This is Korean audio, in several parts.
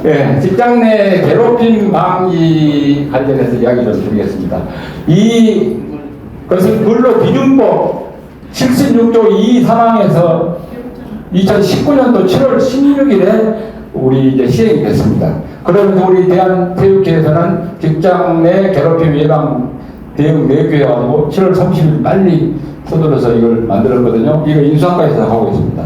예, 직장 내 괴롭힘 방지 관련해서 이야기 좀 드리겠습니다. 그것은 근로기준법 76조 2 사항에서 2019년도 7월 16일에 우리 이제 시행이 됐습니다. 그러면서 우리 대한체육회에서는 직장 내 괴롭힘 예방 대응 내규해가지고 7월 30일 빨리 서둘러서 이걸 만들었거든요. 이거 인수학과에서 하고 있습니다.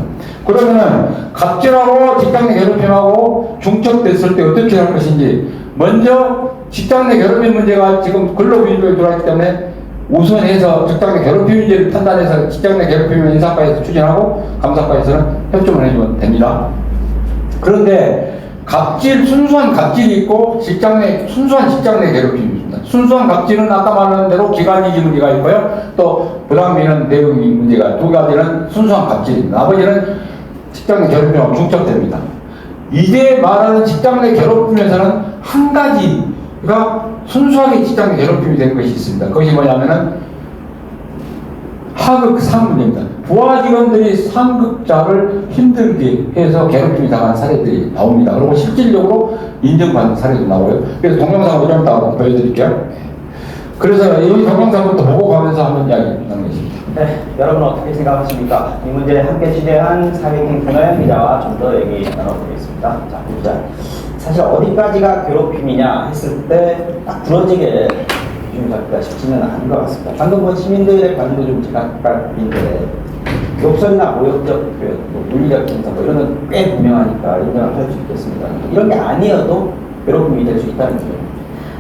그러면은 갑질하고 직장 내 괴롭힘하고 중첩됐을 때 어떻게 할 것인지, 먼저 직장 내 괴롭힘 문제가 지금 근로기준법에 들어왔기 때문에 우선해서 직장 내 괴롭힘 문제를 판단해서 직장 내 괴롭힘을 인사과에서 추진하고 감사과에서는 협조를 해주면 됩니다. 그런데 순수한 갑질이 있고 순수한 직장 내 괴롭힘이 있습니다. 순수한 갑질은 아까 말한 대로 기관이지 문제가 있고요. 또 부당미는 대응 문제가, 두 가지는 순수한 갑질입니다. 나머지는 직장 내 괴롭힘하고 중첩됩니다. 이제 말하는 직장 내 괴롭힘에서는 한 가지가 순수하게 직장 내 괴롭힘이 된 것이 있습니다. 그것이 뭐냐면은 하극 상문입니다. 부하 직원들이 상급자를 힘들게 해서 괴롭힘이 당한 사례들이 나옵니다. 그리고 실질적으로 인정받는 사례도 나오고요. 그래서 동영상을 좀 이따 보여드릴게요. 그래서 이 동영상부터 보고 가면서 한번 이야기 나누겠습니다. 네, 여러분 어떻게 생각하십니까? 이 문제에 함께 취재한 사회경선의 기자와 좀 더 얘기 나눠보겠습니다. 자, 보자. 사실 어디까지가 괴롭힘이냐 했을 때 딱 부러지게 기준이 잡기가 쉽지는 않은 것 같습니다. 방금 본 시민들의 반응도 좀 제각각인데 욕설이나 모욕적 표현, 물리적 진상 이런 건 꽤 분명하니까 인정을 할 수 있겠습니다. 이런 게 아니어도 괴롭힘이 될 수 있다는 거예요.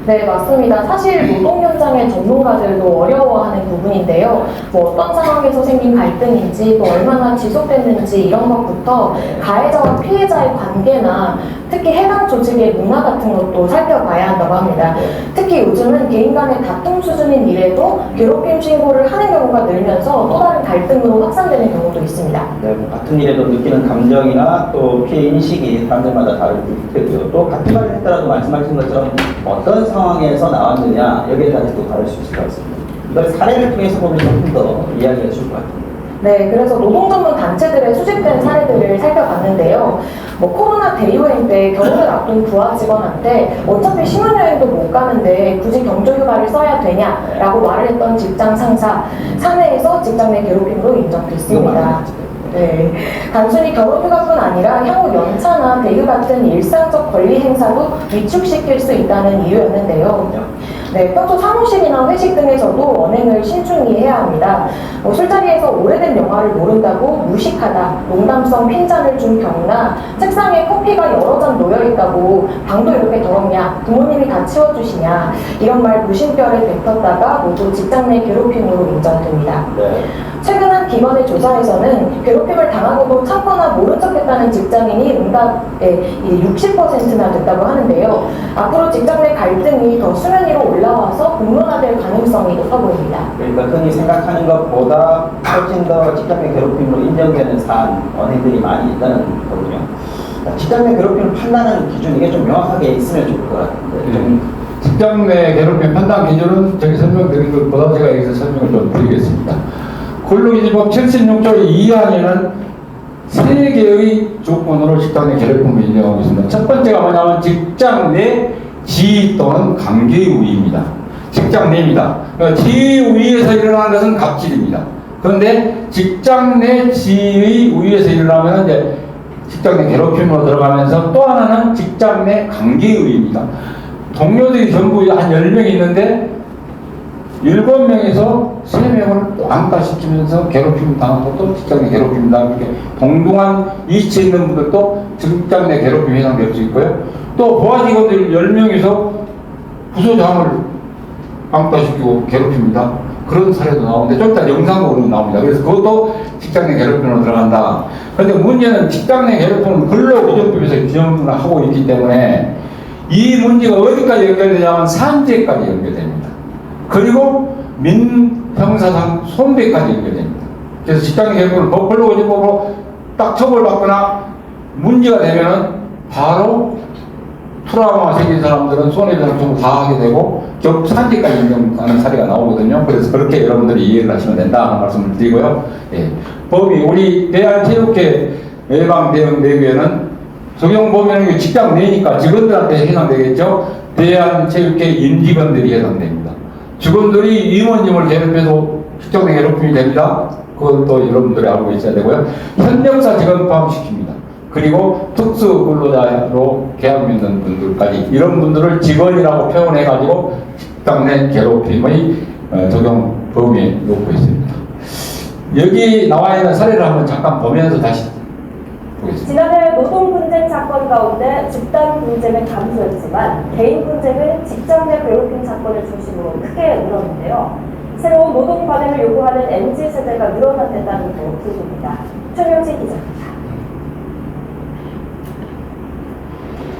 네, 맞습니다. 사실 노동 현장의 전문가들도 어려워하는 부분인데요. 뭐 어떤 상황에서 생긴 갈등인지, 또 얼마나 지속됐는지 이런 것부터 가해자와 피해자의 관계나 특히 해당 조직의 문화 같은 것도 살펴봐야 한다고 합니다. 특히 요즘은 개인 간의 다툼 수준인 일에도 괴롭힘 신고를 하는 경우가 늘면서 또 다른 갈등으로 확산되는 경우도 있습니다. 네, 뭐 같은 일에도 느끼는 감정이나 또 피해 인식이 사람들마다 다를 테고요. 또 같은 말을 했더라도 말씀하신 것처럼 어떤 상황에서 나왔느냐 여기에 따라서도 다를 수 있을 것 같습니다. 이걸 사례를 통해서 보면 조금 더 이야기가 쉬울 것 같습니다. 네, 그래서 노동 전문 단체들의 수집된 사례들을 살펴봤는데요. 뭐 코로나 대유행 때 결혼을 앞둔 부하 직원한테 어차피 신혼여행도 못 가는데 굳이 경조휴가를 써야 되냐라고 말을 했던 직장 상사, 사내에서 직장 내 괴롭힘으로 인정됐습니다. 네, 단순히 결혼휴가뿐 아니라 향후 연차나 대휴 같은 일상적 권리 행사도 위축시킬 수 있다는 이유였는데요. 네, 평소 사무실이나 회식 등에서도 언행을 신중히 해야 합니다. 술자리에서 오래된 영화를 모른다고 무식하다, 농담성 핀잔을 준 경우나 책상에 커피가 여러 잔 놓여있다고 방도 이렇게 더럽냐, 부모님이 다 치워주시냐 이런 말 무심결에 뱉었다가 모두 직장 내 괴롭힘으로 인정됩니다. 네. 최근 한 기관의 조사에서는 괴롭힘을 당하고도 참거나 모른 척했다는 직장인이 응답의 60%나 됐다고 하는데요. 앞으로 직장 내 갈등이 더 수면 위로 올라와서 본론화될 가능성이 높아 보입니다. 그러니까 흔히 생각하는 것보다 훨씬 더 직장 내 괴롭힘으로 인정되는 사안, 언행들이 많이 있다는 거군요. 직장 내 괴롭힘을 판단하는 기준, 이게 좀 명확하게 있으면 좋을 것 같은데. 직장 내 괴롭힘 판단 기준은 저기 설명드린 것보다 제가 여기서 설명을 좀 드리겠습니다. 근로기준법 76조 2항에는 3개의 조건으로 직장 내 괴롭힘을 인정하고 있습니다. 첫 번째가 뭐냐면 직장 내 지위 또는 관계의 우위입니다. 직장 내입니다. 그러니까 지위 우위에서 일어나는 것은 갑질입니다. 그런데 직장 내 지위 우위에서 일어나면 이제 직장 내 괴롭힘으로 들어가면서, 또 하나는 직장 내 관계의 우위입니다. 동료들이 전부 한 10명 있는데 7명에서 3명을 왕따시키면서 괴롭힘 당한 것도 직장 내 괴롭힘 당한, 이렇게 동등한 위치에 있는 분들도 직장 내 괴롭힘이 해당될 수 있고요. 또 부하 직원들 10명에서 부서장을 왕따시키고 괴롭힙니다. 그런 사례도 나오는데 좀 이따 영상으로 나옵니다. 그래서 그것도 직장 내 괴롭힘으로 들어간다. 그런데 문제는 직장 내 괴롭힘은 근로기준법에서 규정을 하고 있기 때문에 이 문제가 어디까지 연결되냐면 산재까지 연결됩니다. 그리고 민형사상 손배까지 연결됩니다. 그래서 직장 내 괴롭힘을 근로기준법으로 딱 처벌받거나 문제가 되면은 바로 트라우마 생긴 사람들은 손해배상 청구 다 하게 되고 산재까지 인정하는 사례가 나오거든요. 그래서 그렇게 여러분들이 이해를 하시면 된다는 말씀을 드리고요. 예. 법이 우리 대한체육회 예방 대응 내규에는 적용 보면 직장 내니까 직원들한테 해당되겠죠. 대한체육회 임직원들이 해당됩니다. 직원들이 임원님을 괴롭혀도 직장 내 괴롭힘이 됩니다. 그것도 여러분들이 알고 있어야 되고요. 현역사 직원 포함시킵니다. 그리고 특수 근로자로 계약 맺는 분들까지 이런 분들을 직원이라고 표현해가지고 직장 내 괴롭힘의 적용 범위에 놓고 있습니다. 여기 나와 있는 사례를 한번 잠깐 보면서 다시 보겠습니다. 지난해 노동 분쟁 사건 가운데 집단 분쟁은 감소했지만 개인 분쟁은 직장 내 괴롭힘 사건을 중심으로 크게 늘었는데요. 새로운 노동 관행을 요구하는 MZ세대가 늘어났다는 또 소식입니다. 최명식 기자입니다.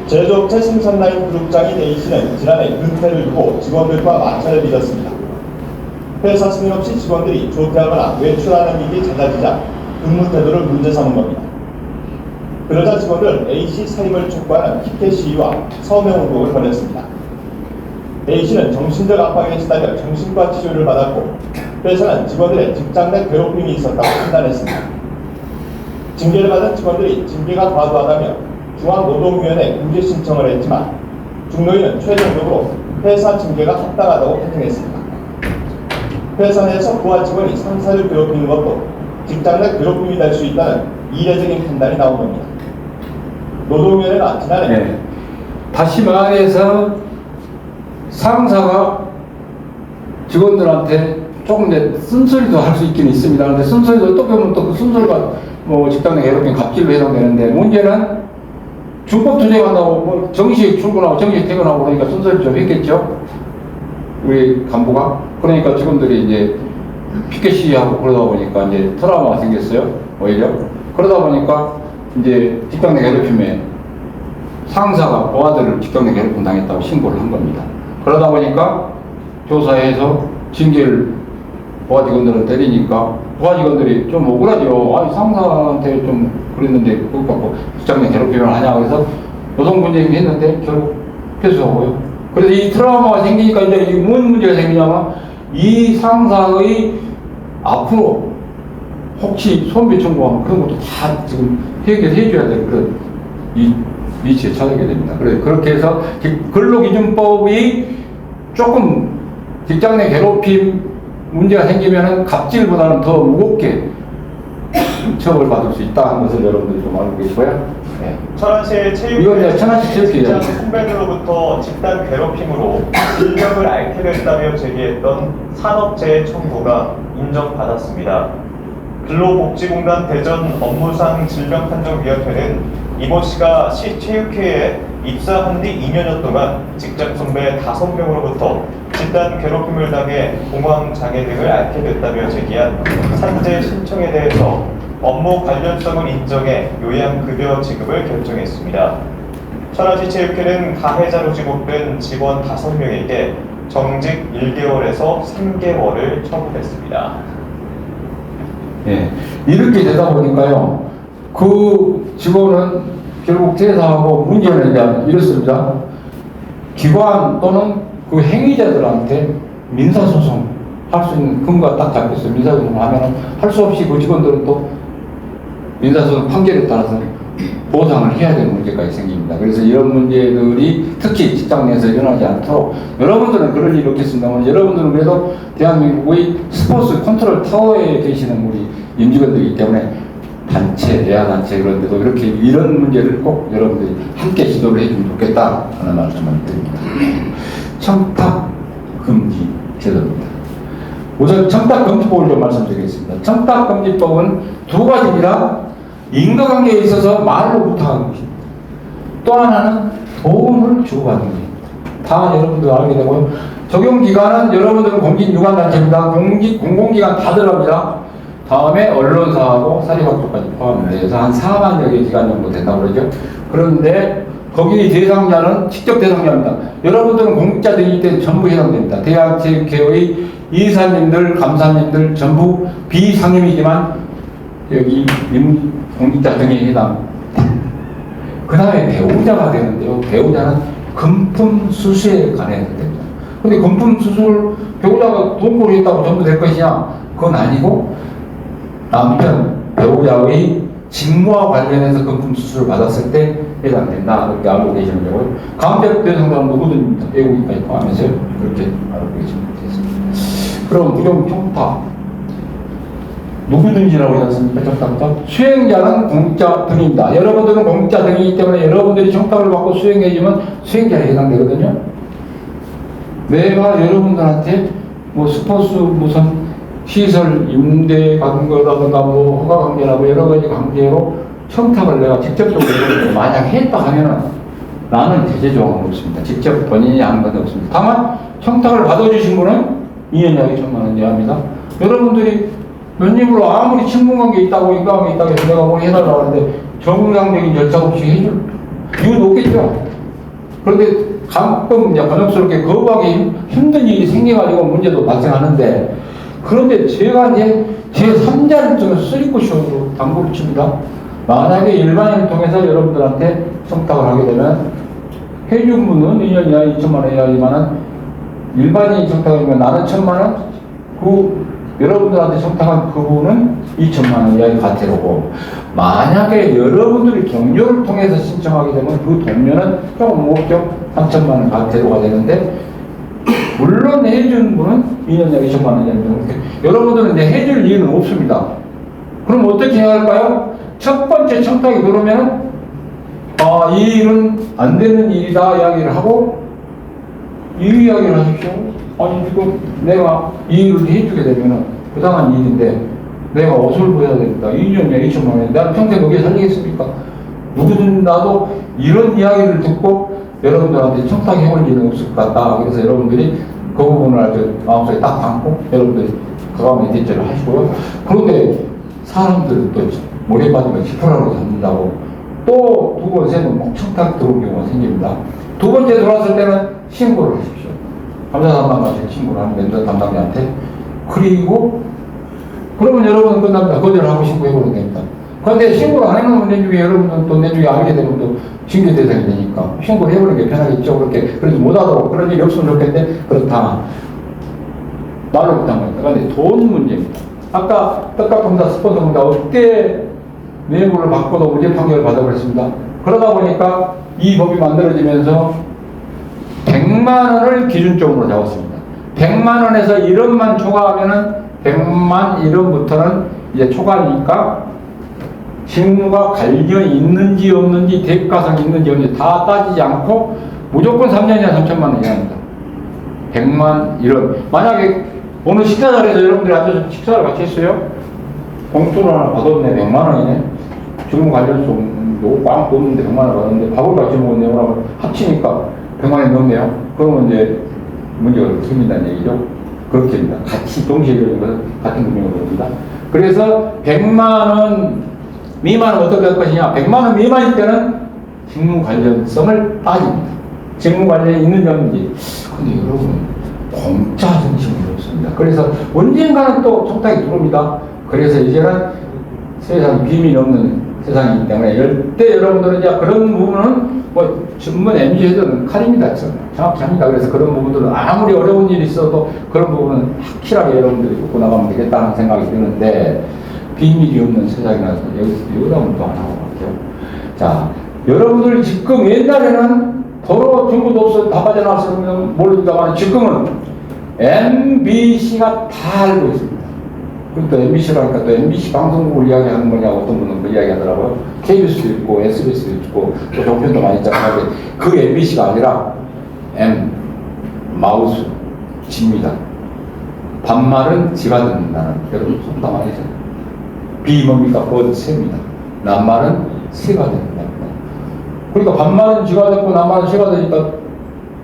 제조업체 생산라인 그룹장인 A씨는 지난해 은퇴를 두고 직원들과 마찰을 빚었습니다. 회사 승인 없이 직원들이 조퇴하거나 외출하는 일이 잦아지자 근무 태도를 문제 삼은 겁니다. 그러자 직원들은 A씨 사임을 촉구하는 피켓 시위와 서명운동을 벌였습니다. A씨는 정신적 압박에 시달려 정신과 치료를 받았고 회사는 직원들의 직장 내 괴롭힘이 있었다고 판단했습니다. 징계를 받은 직원들이 징계가 과도하다며 중앙노동위원회에 구제 신청을 했지만 중노위는 최종적으로 회사 징계가 합당하다고 판정했습니다. 회사 내에서 부하 직원이 상사를 괴롭히는 것도 직장 내 괴롭힘이 될 수 있다는 이례적인 판단이 나온 겁니다. 노동위원회가 지난해 다시 말해서 상사가 직원들한테 조금 더 쓴소리도 할 수 있긴 있습니다. 그런데 쓴소리도 어떻게 보면 또 그 쓴소리가 뭐 직장 내 괴롭힘 갑질로 해당되는데 문제는 준법 투쟁한다고 뭐 정시 출근하고 정시 퇴근하고 그러니까 순서를 좀 했겠죠. 우리 간부가. 그러니까 직원들이 이제 피켓 시위하고 그러다 보니까 이제 트라우마가 생겼어요. 오히려. 그러다 보니까 이제 직장 내 괴롭힘에 상사가 부하들을 직장 내 괴롭힘 당했다고 신고를 한 겁니다. 그러다 보니까 조사해서 징계를 부하 직원들은 때리니까 부하 직원들이 좀 억울하죠. 아니 상사한테 좀 그랬는데 그거 갖고 직장 내 괴롭힘을 하냐고 해서 노동 분쟁이 했는데 결국 패소하고요. 그래서 이 트라우마가 생기니까 이제 무슨 문제가 생기냐면 이 상사의 앞으로 혹시 손배 청구하면 그런 것도 다 지금 해결해 줘야 될 그런 위치에 처하게 됩니다. 그래서 그렇게 해서 근로기준법이 조금 직장 내 괴롭힘 문제가 생기면은 갑질보다는 더 무겁게 처벌받을 수 있다는 것을 여러분들이 좀 알고 계시고요. 네. 천안시 이건 이제 천안시 체육회장 선배들로부터 집단 괴롭힘으로 질병을 앓게 됐다며 제기했던 산업재해 청구가 인정받았습니다. 근로복지공단 대전 업무상 질병판정위원회는 이모 씨가 시 체육회에 입사한 뒤 2년여 동안 직장 선배 5명으로부터 집단 괴롭힘을 당해 공황장애 등을 앓게 됐다며 제기한 산재 신청에 대해서 업무 관련성을 인정해 요양급여 지급을 결정했습니다. 천안시 체육회는 가해자로 지목된 직원 5명에게 정직 1개월에서 3개월을 처분했습니다. 네. 이렇게 되다 보니까요, 그 직원은 결국 퇴사하고 문제는 이제 이렇습니다. 기관 또는 그 행위자들한테 민사소송 할 수 있는 근거가 딱 잡혔어요. 민사소송 하면은 할 수 없이 그 직원들은 또 민사소송 판결에 따라서 보상을 해야 되는 문제까지 생깁니다. 그래서 이런 문제들이 특히 직장 내에서 일어나지 않도록 여러분들은 그럴 일이 없겠습니다만 여러분들은 그래도 대한민국의 스포츠 컨트롤 타워에 계시는 우리 임직원들이기 때문에 단체, 대화단체 그런 데도 이렇게 이런 문제를 꼭 여러분들이 함께 지도를 해주면 좋겠다 하는 말씀을 드립니다. 청탁 금지 제도입니다. 우선 청탁 금지법을 좀 말씀드리겠습니다. 청탁 금지법은 두 가지입니다. 인과관계에 있어서 말로 부탁하는 것입니다. 또 하나는 돈을 주고받는 것입니다. 다 여러분들 알게 되고요. 적용기관은 여러분들은 공직유관단체입니다. 공공기관 다 들어갑니다. 다음에 언론사하고 사립학교까지 포함돼서 한 4만여 개 기관 정도 된다고 그러죠. 그런데 거기 대상자는 직접 대상자입니다. 여러분들은 공직자들이기 때문에 전부 해당됩니다. 대한체육회의 이사님들, 감사님들 전부 비상임이지만 여기 공직자 등에 해당. 그 다음에 배우자가 되는데요. 배우자는 금품 수수에 관해야 됩니다. 근데 금품 수수를 배우자가 돈벌이 했다고 전부 될 것이냐? 그건 아니고 남편, 배우자의 직무와 관련해서 금품 수수를 받았을 때 해당된다. 그렇게 알고 계시면 되고요. 강제 대상자는 누구든 외국인까지 포함해서 그렇게 알고 계시면 되겠습니다. 그럼 부정 청탁. 누구든지라고 하지 않습니까? 청탁자. 수행자는 공짜 등입니다. 여러분들은 공짜 등이기 때문에 여러분들이 청탁을 받고 수행해주면 수행자에 해당되거든요. 내가 여러분들한테 뭐 스포츠 무슨 시설 임대 같은 거라든가 뭐 허가 관계라고 여러 가지 관계로 청탁을 내가 직접적으로 만약 했다 하면은 나는 제재 조항은 없습니다. 직접 본인이 하는 건 없습니다. 다만 청탁을 받아주신 분은 2년 이하 2천만 원 이하입니다. 여러분들이 면접으로 아무리 친분관계 있다고 인간관계 있다고 해서 내가 뭐 해달라고 하는데 정상적인 절차 없이 해줄 이유는 없겠죠. 그런데 가끔 이제 번역스럽게 거부하기 힘든 일이 생겨가지고 문제도 발생하는데, 그런데 제가 이제 제3자를 좀 쓰리쿠션으로 당구를 칩니다. 만약에 일반인을 통해서 여러분들한테 청탁을 하게 되면 해준 분은 2년 이하 2천만 원 이하지만은 일반인이 청탁하면 나는 1천만 원, 여러분들한테 청탁한 그분은 2천만 원 이하의 과태료고, 만약에 여러분들이 동료를 통해서 신청하게 되면 그 동료는 조금 무겁죠. 3천만 원 과태료가 되는데, 물론 해준 분은 2년 이하 2천만 원 이하입니다. 여러분들은 이제 해줄 이유는 없습니다. 그럼 어떻게 해야 할까요? 첫 번째 청탁이 들어오면 이 일은 안 되는 일이다 이야기를 하고, 이 이야기를 하십시오. 아니 지금 내가 이 일을 해주게 되면 부당한 일인데 내가 옷을 보여야 됩니다. 2년 이하 2천만 원. 난 평생 거기에 살리겠습니까? 누구든 나도 이런 이야기를 듣고 여러분들한테 청탁해볼 일은 없을 것 같다. 그래서 여러분들이 그 부분을 아주 마음속에 딱 담고 여러분들이 그 다음에 대처를 하시고요. 그런데 사람들은 또 모래 빠지면 지푸라로 잡는다고 또 두 번, 세 번 막 청탁 들어온 경우가 생깁니다. 두 번째 들어왔을 때는 신고를 하십시오. 감사 담당자한테 신고를 하는 멘tor 담당자한테. 그리고 그러면 여러분은 끝납니다. 거절을 하고 신고해버리면 됩니다. 그런데 신고를 안 해놓으면 내중에 여러분은 또 내중에 알게 되면 또 징계 대상이 되니까 신고를 해버리는 게 편하겠죠. 그렇게 그러지 못하도록 그런 일이 없으면 좋겠는데 그렇다. 말로 못한 겁니다. 그런데 돈 문제입니다. 아까 떡값공사 스폰서공사 어깨 뇌물을 받고도 무죄 판결을 받아버렸습니다. 그러다 보니까 이 법이 만들어지면서 100만 원을 기준점으로 잡았습니다. 100만 원에서 1원만 초과하면은 100만 1원부터는 이제 초과니까 직무가 관련이 있는지 없는지 대가성이 있는지 없는지 다 따지지 않고 무조건 3년 이하 3천만 원 이하입니다. 100만 1원. 만약에 오늘 식사 자리에서 여러분들이 앉아서 식사를 같이 했어요. 봉투를 하나 받았네. 100만 원이네. 직무 관련성 꽝 뽑는데 100만 원 받았는데 밥을 같이 먹었네. 그러면 합치니까 100만 원이 넘네요. 그러면 이제 문제가 생긴다는 얘기죠. 그렇게 됩니다. 같이 동시에 이루어진 것은 같은 금액으로 됩니다. 그래서 100만 원 미만은 어떻게 할 것이냐. 100만 원 미만일 때는 직무 관련성을 따집니다. 직무 관련이 있는지 없는지. 근데 여러분 공짜 정신이 없습니다. 그래서 언젠가는 또 청탁이 들어옵니다. 그래서 이제는 세상에 비밀이 없는 세상이기 때문에 절대 여러분들은 이제 그런 부분은 뭐 전문 MG에서는 칼입니다. 정확히 합니다. 그래서 그런 부분들은 아무리 어려운 일이 있어도 그런 부분은 확실하게 여러분들이 듣고 나가면 되겠다는 생각이 드는데, 비밀이 없는 세상이라서 여기다 또 하나 하고 갈게요. 자, 여러분들 지금 옛날에는 도로 정보도 없어 다 빠져나왔으면 모르니까 지금은 MBC가 다 알고 있습니다. 그리고 또 MBC라니까 또 MBC 방송국을 이야기하는 거냐고 어떤 분은 그 이야기 하더라고요. KBS도 있고 SBS도 있고 또 종편도 많이 있잖아요. 그 MBC가 아니라 M, 마우스, G입니다. 반말은 지가 듣는다는, 여러분 속담 아니죠? B 뭡니까? 버드 새입니다. 낱말은 새가 된다. 그러니까 반말은 지가 듣고 낱말은 새가 되니까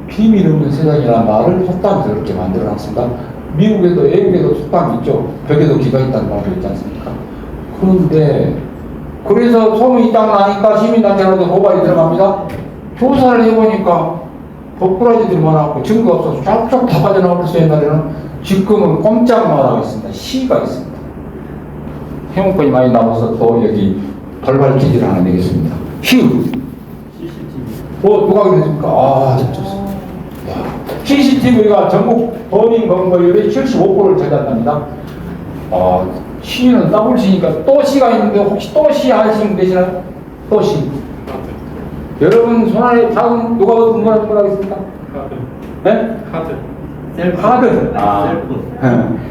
비밀 없는 세상이라는 말을 속담에서 그렇게 만들어 놨습니다. 미국에도 외국에도 속담이 있죠. 벽에도 귀가 있다는 말도 있지 않습니까? 그런데 그래서 소문이 딱 나니까 시민단체로도 고발이 들어갑니다. 조사를 해보니까 법꾸라지들이 많아갖고 증거가 없어서 쫙쫙 다 빠져나왔어요. 옛날에는. 지금은 꼼짝 말하고 있습니다. 시가 있습니다. 행운권이 많이 나와서 또 여기 돌발기지를 하나 내겠습니다. 휴! 누가 그랬습니까? 아, 좋습니다. CCTV가 전국 범인 검거율이 75%를 차지한답니다. 시는 더블 시니까 또 시가 있는데 혹시 또 시 아시는 분 계시나요? 또 시. 여러분 손안에 다음 누가 궁금한 분 하겠습니까? 네? 카드.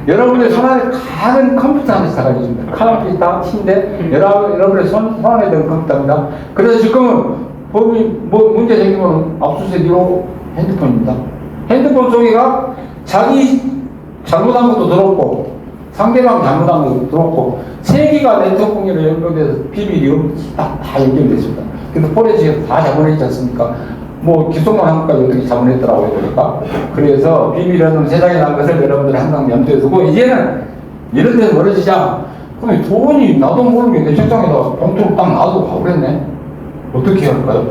여러분의 손안에 가는 컴퓨터 하나씩 다 가지고 있습니다. 컴퓨터 다 치인데 여러분의 손안에 든 컴퓨터입니다. 그래서 지금은 법이 뭐 문제 생기면 압수수색으로 핸드폰입니다. 핸드폰 속에가 자기 잘못한 것도 들었고 상대방 잘못한 것도 들었고 세 개가 네트워크 공유로 연결돼서 비밀이 다 연결됐습니다. 근데 포렌식에서 다 잡아내지 않습니까? 뭐 기소만 한 것까지 어떻게 잡아냈더라고요. 그러니까 그래서 비밀은 세상에 난 것을 여러분들이 항상 염두에 두고 이제는 이런 데서 멀어지자. 그럼 돈이 나도 모르게 내 책상에다 봉투를 딱 놔두고 가버렸네. 어떻게 해야 할까요?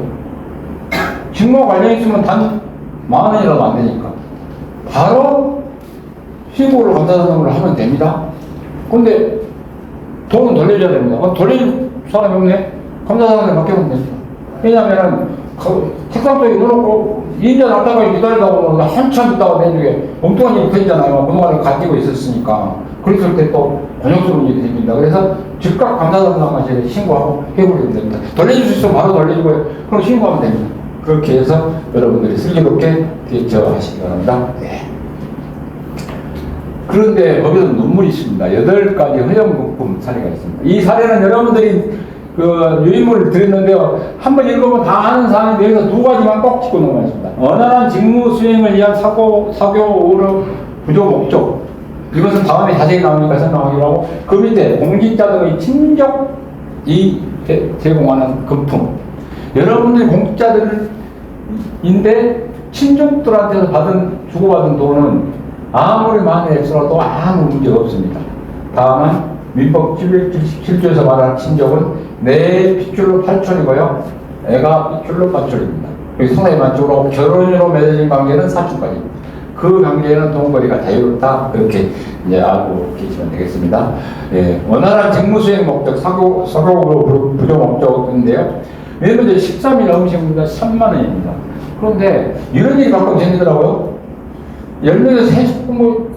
직무 관련 있으면 단 10,000원이라도 안 되니까 바로 신고를 감사사항으로 하면 됩니다. 근데 돈은 돌려줘야 됩니다. 돌려줄 사람이 없네? 감사사항을 맡겨면 됩니다. 왜냐면은 책상 속에 넣어놓고 2년 왔다가 기다리다 보면 한참 있다가 내중에 엉뚱한 일이 터지잖아요. 그동안에 가지고 있었으니까. 그랬을 때 또 번역스러운 일이 생깁니다. 그래서 즉각 감사사항을 신고하고 해버리면 됩니다. 돌려줄 수 있으면 바로 돌려주고요. 그럼 신고하면 됩니다. 그렇게 해서 여러분들이 슬기롭게 대처하시기 바랍니다. 네. 그런데 거기서 눈물이 있습니다. 8가지 허영국품 사례가 있습니다. 이 사례는 여러분들이 그 유인물을 드렸는데요. 한번 읽으면 다 아는 사안인데 여기서 2가지만 꼭 짚고 넘어가겠습니다. 원활한 직무 수행을 위한 사교 의료 부조 목적. 이것은 다음에 자세히 나오니까 설명하기로 하고 그 밑에 공직자 등의 친족이 제공하는 금품. 여러분들이 공직자들인데 친족들한테서 주고받은 돈은 아무리 많이 했어도 아무 문제가 없습니다. 다만 민법 77조에서 말하는 친족은 내 핏줄로 8촌이고요. 애가 핏줄로 8촌입니다. 상당히 많죠. 결혼으로 맺어진 관계는 4촌까지입니다. 그 관계는 동거리가 자유롭다. 그렇게 이제 알고 계시면 되겠습니다. 예, 원활한 직무수행 목적, 사교로 부조 목적인데요. 예를 들어 13일 음식입니다. 3만원입니다. 그런데 이런 일이 가끔 생기더라고요. 10명에서 뭐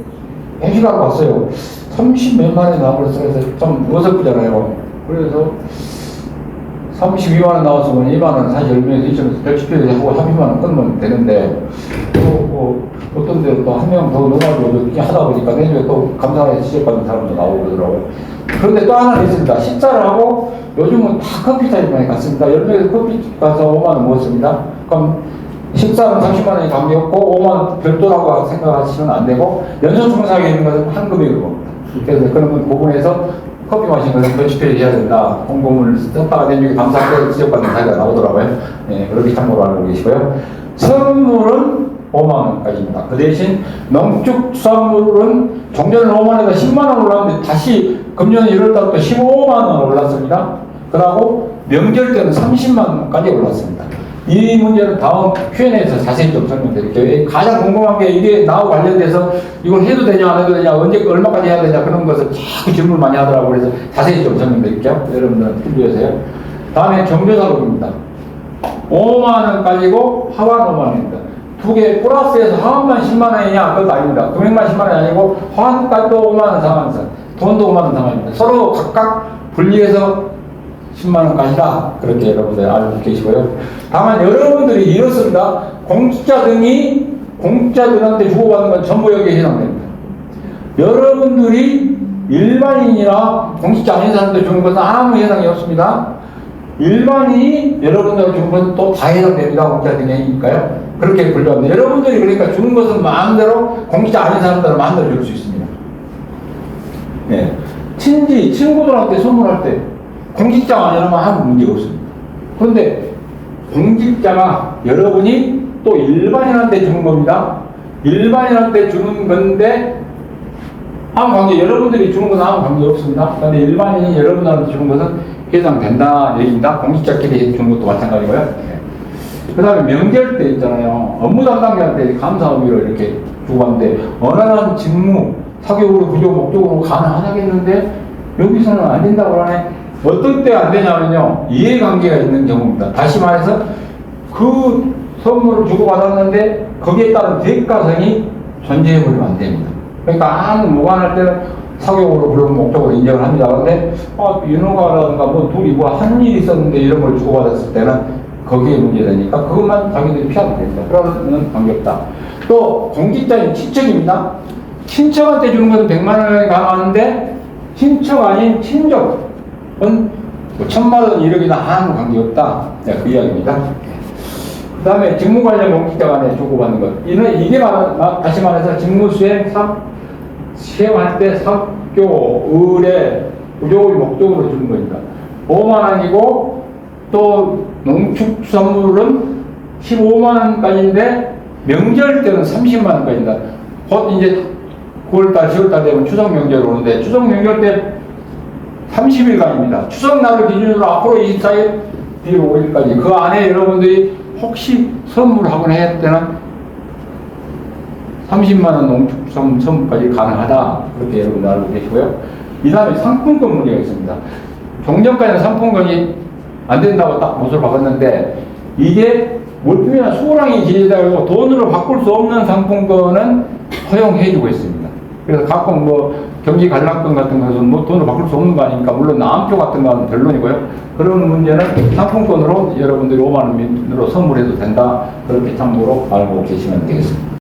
회식하고 왔어요. 30몇만 원이 나와버렸어요. 그래서 좀 어설프잖아요. 그래서 32만 원 나왔으면 2만 원 사실 10명에서 2천원에서 별치표를 하고 합의만 끊으면 되는데 또 어떤 데로 또 한 명 더 넣어가지고 이렇게 하다 보니까 내년에 또 감사하게 지적받는 사람도 나오고 그러더라고요. 그런데 또 하나 있습니다. 식사를 하고 요즘은 다 커피타임에 갔습니다. 10명에서 커피 가서 5만 원 먹었습니다. 그럼 식사는 30만 원이 관계없고 5만 원 별도라고 생각하시면 안 되고 연소청사에 있는 것은 한 금액으로 봅니다. 그래서 그런 부분에서 커피 마신 것은 별치표를 해야 된다. 공고문을 썼다가 내중에 감사하게 지적받는 사례가 나오더라고요. 네, 그렇게 참고로 알고 계시고요. 선물은 5만 원까지입니다. 그 대신 농축수산물은 종전은 5만 원에다 10만 원 올랐는데 다시 금년 1월달 또 15만 원 올랐습니다. 그리고 명절 때는 30만 원까지 올랐습니다. 이 문제는 다음 Q&A에서 자세히 좀 설명드릴게요. 가장 궁금한 게 이게 나하고 관련돼서 이걸 해도 되냐 안 해도 되냐 언제 얼마까지 해야 되냐 그런 것을 자꾸 질문 많이 하더라고요. 그래서 자세히 좀 설명드릴게요. 여러분들은 준비하세요. 다음에 경조사록입니다. 5만 원까지고 하완 5만 원입니다. 두 개 플러스해서 하완만 10만 원이냐 그것도 아닙니다. 금액만 10만 원이 아니고 하완까지도 5만 원 상한선, 돈도 5만 원 상한입니다. 서로 각각 분리해서 10만 원까지다. 그렇게 여러분들 알고 계시고요. 다만 여러분들이 이렇습니다. 공직자들한테 주고받는 건 전부 여기에 해당됩니다. 여러분들이 일반인이나 공직자 아닌 사람한테 주는 것은 아무 해당이 없습니다. 일반인이 여러분들한테 주는 것은 또 다 해당됩니다. 공직자 등이니까요. 그렇게 분류합니다. 여러분들이 그러니까 주는 것은 마음대로 공직자 아닌 사람들은 마음대로 줄 수 있습니다. 네. 친구들한테 선물할 때 공직자가 아니라면 아무 문제가 없습니다. 그런데 공직자가 여러분이 또 일반인한테 주는 겁니다. 일반인한테 주는 건데 아무 관계, 여러분들이 주는 것은 아무 관계 없습니다. 그런데 일반인이 여러분한테 주는 것은 해당된다 얘기입니다. 공직자끼리 주는 것도 마찬가지고요. 네. 그 다음에 명절 때 있잖아요. 업무 담당자한테 감사의미로 이렇게 주고받는데 원활한 직무, 사교육으로 부조 목적으로 가능하겠는데 여기서는 안 된다고 하네. 어떤 때 안 되냐면요. 이해관계가 있는 경우입니다. 다시 말해서 그 선물을 주고받았는데 거기에 따른 대가성이 존재해버리면 안 됩니다. 그러니까 아무 무관할 때는 사교육으로 그런 목적으로 인정을 합니다. 그런데 윤호가라든가 뭐 둘이 뭐 한 일이 있었는데 이런 걸 주고받았을 때는 거기에 문제되니까 그것만 자기들이 피하면 됩니다. 그러는 관계없다. 또 공직자인 친척입니다. 친척한테 주는 것은 100만 원에 가능한데 친척 아닌 친족은 뭐 1000만 원 이러기나 아무 관계없다. 네, 그 이야기입니다. 그 다음에 직무 관련 공직자 간에 주고받는 것. 이게 다시 말해서 직무 시행할 때 사교, 의뢰, 부족의 목적으로 주는 거니까 5만 원이고 또 농축선물은 15만 원까지인데 명절 때는 30만 원까지입니다. 곧 이제 9월달, 10월달 되면 추석 명절 오는데 추석 명절 때 30일간입니다. 추석 날을 기준으로 앞으로 24일, 뒤로 5일까지 그 안에 여러분들이 혹시 선물하거나 했을 때는 30만 원 농축 선물까지 가능하다. 그렇게 여러분 알고 계시고요. 이 다음에 상품권 문제가 있습니다. 종전까지는 상품권이 안 된다고 딱 못을 박았는데 이게 물품이나 수호랑이 지내다가 돈으로 바꿀 수 없는 상품권은 허용해주고 있습니다. 그래서 가끔 뭐 경기 관람권 같은 것은 뭐 돈으로 바꿀 수 없는 거 아닙니까? 물론 나암표 같은 건 별론이고요. 그런 문제는 상품권으로 여러분들이 5만 원으로 선물해도 된다. 그렇게 참고로 알고 계시면 되겠습니다.